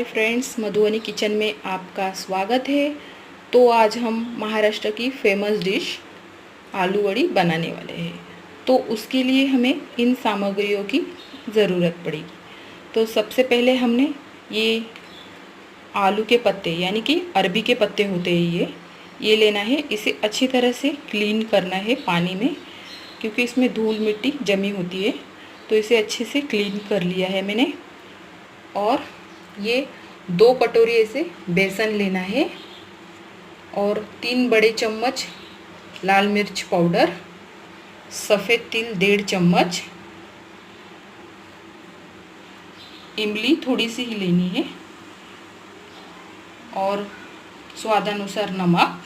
Hi friends, Madhubani kitchen में आपका स्वागत है। तो आज हम महाराष्ट्र की फेमस डिश आलू वड़ी बनाने वाले हैं। तो उसके लिए हमें इन सामग्रियों की ज़रूरत पड़ेगी। तो सबसे पहले हमने ये आलू के पत्ते यानी कि अरबी के पत्ते होते हैं ये लेना है। इसे अच्छी तरह से क्लीन करना है पानी में, क्योंकि इसमें धूल मिट्टी जमी होती है। तो इसे अच्छे से क्लीन कर लिया है मैंने। और ये 2 कटोरी ऐसे बेसन लेना है और 3 बड़े चम्मच लाल मिर्च पाउडर, सफ़ेद तिल 1.5 चम्मच, इमली थोड़ी सी ही लेनी है और स्वादानुसार नमक,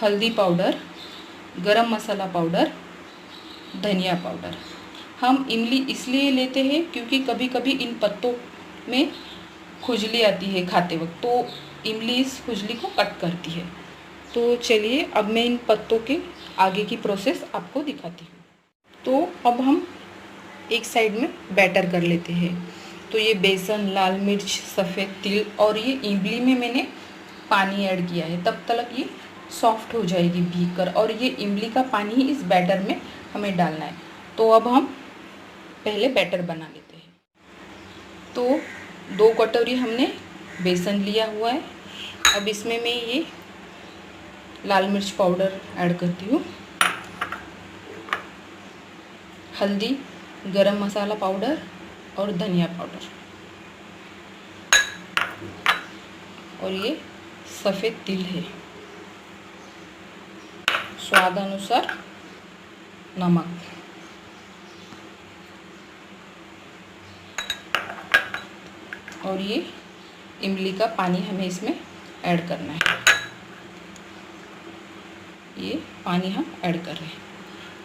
हल्दी पाउडर, गरम मसाला पाउडर, धनिया पाउडर। हम इमली इसलिए लेते हैं क्योंकि कभी कभी इन पत्तों में खुजली आती है खाते वक्त, तो इमली इस खुजली को कट करती है। तो चलिए अब मैं इन पत्तों के आगे की प्रोसेस आपको दिखाती हूँ। तो अब हम एक साइड में बैटर कर लेते हैं। तो ये बेसन, लाल मिर्च, सफ़ेद तिल और ये इमली में मैंने पानी ऐड किया है, तब तक ये सॉफ्ट हो जाएगी भीग कर। और ये इमली का पानी ही इस बैटर में हमें डालना है। तो अब हम पहले बैटर बना लेते हैं। तो 2 कटोरी हमने बेसन लिया हुआ है। अब इसमें मैं ये लाल मिर्च पाउडर ऐड करती हूँ, हल्दी, गरम मसाला पाउडर और धनिया पाउडर, और ये सफ़ेद तिल है, स्वाद अनुसार नमक, और ये इमली का पानी हमें इसमें ऐड करना है। ये पानी हम ऐड कर रहे हैं।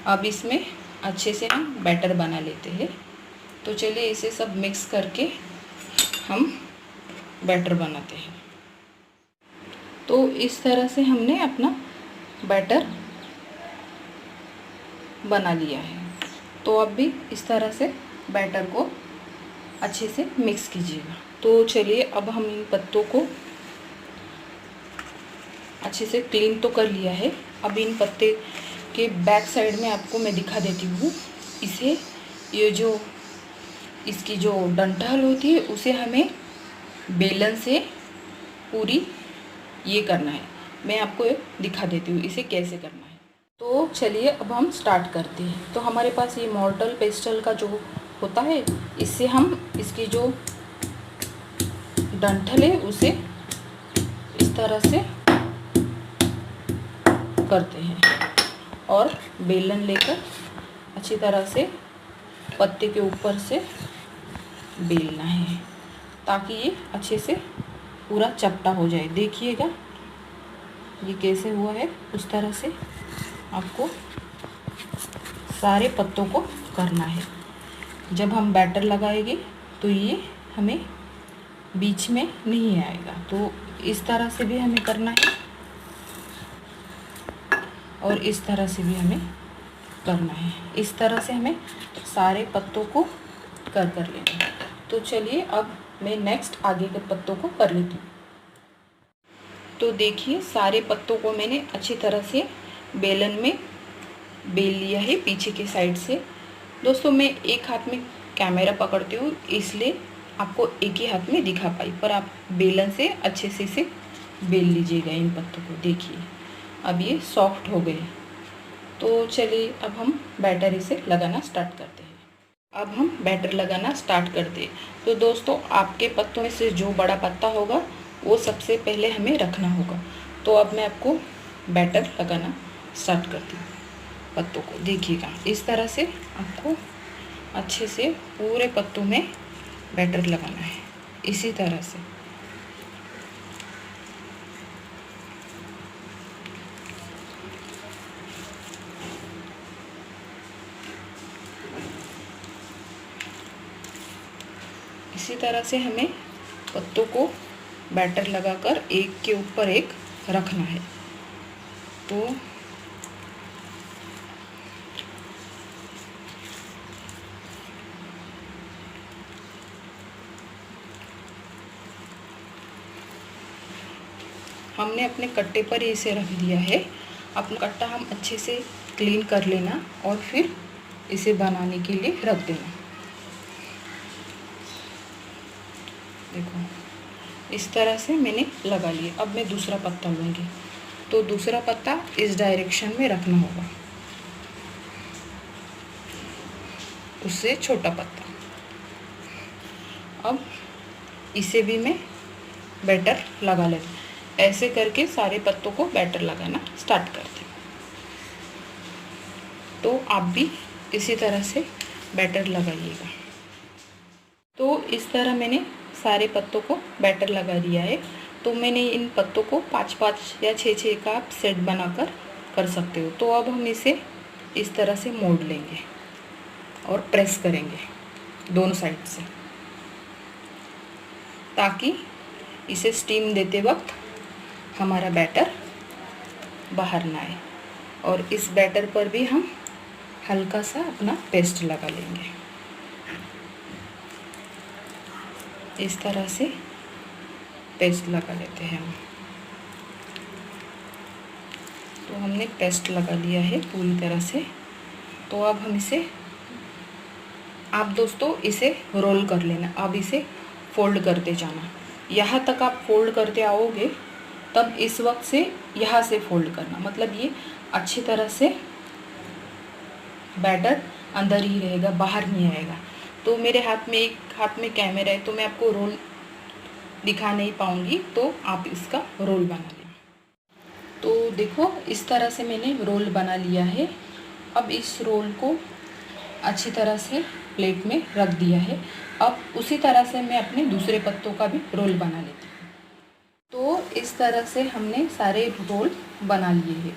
अब इसमें अच्छे से हम बैटर बना लेते हैं। तो चलिए इसे सब मिक्स करके हम बैटर बनाते हैं। तो इस तरह से हमने अपना बैटर बना लिया है। तो अब भी इस तरह से बैटर को अच्छे से मिक्स कीजिएगा। तो चलिए अब हम इन पत्तों को अच्छे से क्लीन तो कर लिया है। अब इन पत्ते के बैक साइड में आपको मैं दिखा देती हूँ। इसे ये जो इसकी जो डंठल होती है उसे हमें बेलन से पूरी ये करना है। मैं आपको दिखा देती हूँ इसे कैसे करना है। तो चलिए अब हम स्टार्ट करते हैं। तो हमारे पास ये मॉर्टल पेस्टल का जो होता है, इससे हम इसकी जो डंठल है उसे इस तरह से करते हैं और बेलन लेकर अच्छी तरह से पत्ते के ऊपर से बेलना है, ताकि ये अच्छे से पूरा चपटा हो जाए। देखिएगा ये कैसे हुआ है। उस तरह से आपको सारे पत्तों को करना है। जब हम बैटर लगाएंगे तो ये हमें बीच में नहीं आएगा। तो इस तरह से भी हमें करना है और इस तरह से भी हमें करना है। इस तरह से हमें सारे पत्तों को कर लेना है। तो चलिए अब मैं नेक्स्ट आगे के पत्तों को कर लेती हूँ। तो देखिए सारे पत्तों को मैंने अच्छी तरह से बेलन में बेल लिया है पीछे के साइड से। दोस्तों मैं एक हाथ में कैमरा पकड़ती हूँ, इसलिए आपको एक ही हाथ में दिखा पाई, पर आप बेलन से अच्छे से इसे बेल लीजिएगा इन पत्तों को। देखिए अब ये सॉफ्ट हो गए। तो चलिए अब हम बैटर इसे लगाना स्टार्ट करते हैं। अब हम बैटर लगाना स्टार्ट करते हैं। तो दोस्तों आपके पत्तों में से जो बड़ा पत्ता होगा वो सबसे पहले हमें रखना होगा। तो अब मैं आपको बैटर लगाना स्टार्ट करती हूँ पत्तों को। देखिएगा इस तरह से आपको अच्छे से पूरे पत्तों में बैटर लगाना है, इसी तरह से। इसी तरह से हमें पत्तों को बैटर लगाकर एक के ऊपर एक रखना है। तो हमने अपने कट्टे पर इसे रख दिया है। अपना कट्टा हम अच्छे से क्लीन कर लेना और फिर इसे बनाने के लिए रख देना। देखो इस तरह से मैंने लगा लिया। अब मैं दूसरा पत्ता लूँगी, तो दूसरा पत्ता इस डायरेक्शन में रखना होगा, उससे छोटा पत्ता। अब इसे भी मैं बैटर लगा लेती हूँ। ऐसे करके सारे पत्तों को बैटर लगाना स्टार्ट करती हूँ। तो आप भी इसी तरह से बैटर लगाइएगा। तो इस तरह मैंने सारे पत्तों को बैटर लगा दिया है। तो मैंने इन पत्तों को 5-5 या 6-6 का आप सेट बनाकर कर सकते हो। तो अब हम इसे इस तरह से मोड़ लेंगे और प्रेस करेंगे दोनों साइड से, ताकि इसे स्टीम देते वक्त हमारा बैटर बाहर ना आए। और इस बैटर पर भी हम हल्का सा अपना पेस्ट लगा लेंगे। इस तरह से पेस्ट लगा लेते हैं हम। तो हमने पेस्ट लगा लिया है पूरी तरह से। तो अब हम इसे, आप दोस्तों इसे रोल कर लेना। अब इसे फोल्ड करते जाना। यहाँ तक आप फोल्ड करते आओगे, तब इस वक्त से यहाँ से फोल्ड करना। मतलब ये अच्छी तरह से बैटर अंदर ही रहेगा, बाहर नहीं आएगा। तो मेरे हाथ में, एक हाथ में कैमरा है, तो मैं आपको रोल दिखा नहीं पाऊँगी, तो आप इसका रोल बना लें। तो देखो इस तरह से मैंने रोल बना लिया है। अब इस रोल को अच्छी तरह से प्लेट में रख दिया है। अब उसी तरह से मैं अपने दूसरे पत्तों का भी रोल बना लेती हूँ। तो इस तरह से हमने सारे रोल बना लिए हैं।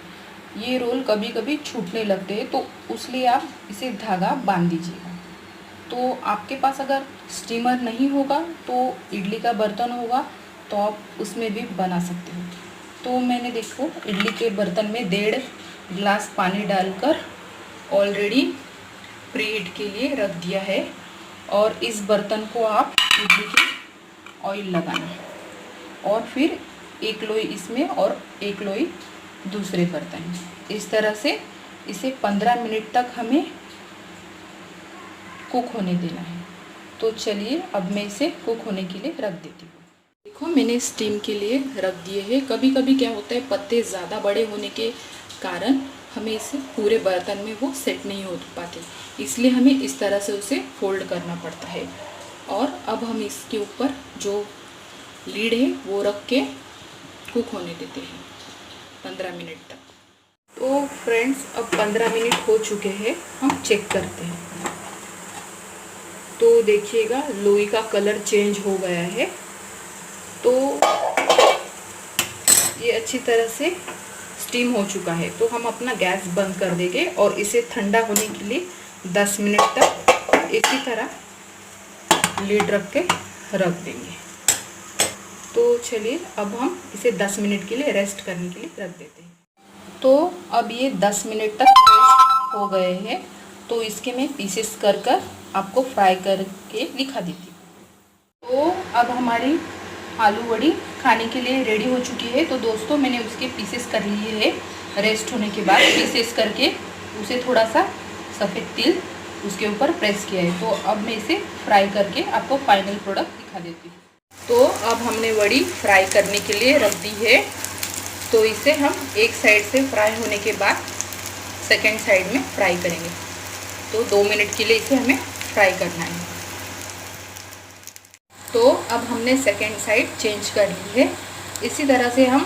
ये रोल कभी कभी छूटने लगते हैं, तो उसलिए आप इसे धागा बांध दीजिएगा। तो आपके पास अगर स्टीमर नहीं होगा तो इडली का बर्तन होगा, तो आप उसमें भी बना सकते हो। तो मैंने देखो इडली के बर्तन में 1.5 गिलास पानी डालकर ऑलरेडी प्रीहीट के लिए रख दिया है। और इस बर्तन को आप इडली के ऑयल लगाना, और फिर एक लोई इसमें और एक लोई दूसरे बर्तन में। इस तरह से इसे 15 मिनट तक हमें कुक होने देना है। तो चलिए अब मैं इसे कुक होने के लिए रख देती हूँ। देखो मैंने स्टीम के लिए रख दिए हैं। कभी कभी क्या होता है, पत्ते ज़्यादा बड़े होने के कारण हमें इसे पूरे बर्तन में वो सेट नहीं हो पाते, इसलिए हमें इस तरह से उसे फोल्ड करना पड़ता है। और अब हम इसके ऊपर जो लीड है वो रख के कुक होने देते हैं 15 मिनट तक। तो फ्रेंड्स अब 15 मिनट हो चुके हैं, हम चेक करते हैं। तो देखिएगा लोई का कलर चेंज हो गया है। तो ये अच्छी तरह से स्टीम हो चुका है। तो हम अपना गैस बंद कर देंगे और इसे ठंडा होने के लिए 10 मिनट तक इसी तरह लीड रख के रख देंगे। तो चलिए अब हम इसे 10 मिनट के लिए रेस्ट करने के लिए रख देते हैं। तो अब ये 10 मिनट तक रेस्ट हो गए हैं। तो इसके मैं पीसेस कर आपको फ्राई करके दिखा देती हूँ। तो अब हमारी आलू वड़ी खाने के लिए रेडी हो चुकी है। तो दोस्तों मैंने उसके पीसेस कर लिए हैं। रेस्ट होने के बाद पीसेस करके उसे थोड़ा सा सफ़ेद तिल उसके ऊपर प्रेस किया है। तो अब मैं इसे फ्राई करके आपको फाइनल प्रोडक्ट दिखा देती हूँ। तो अब हमने वड़ी फ्राई करने के लिए रख दी है। तो इसे हम एक साइड से फ्राई होने के बाद सेकेंड साइड में फ्राई करेंगे। तो 2 मिनट के लिए इसे हमें फ्राई करना है। तो अब हमने सेकेंड साइड चेंज कर ली है। इसी तरह से हम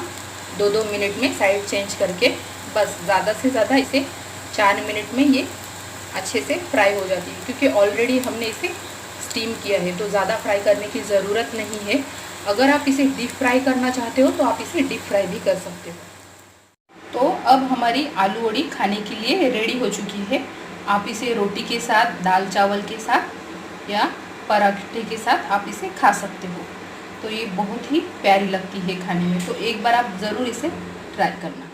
2-2 मिनट में साइड चेंज करके, बस ज़्यादा से ज़्यादा इसे 4 मिनट में ये अच्छे से फ्राई हो जाती है, क्योंकि ऑलरेडी हमने इसे स्टीम किया है। तो ज़्यादा फ्राई करने की ज़रूरत नहीं है। अगर आप इसे डीप फ्राई करना चाहते हो तो आप इसे डीप फ्राई भी कर सकते हो। तो अब हमारी आलू वड़ी खाने के लिए रेडी हो चुकी है। आप इसे रोटी के साथ, दाल चावल के साथ या पराठे के साथ आप इसे खा सकते हो। तो ये बहुत ही प्यारी लगती है खाने में। तो एक बार आप ज़रूर इसे ट्राई करना।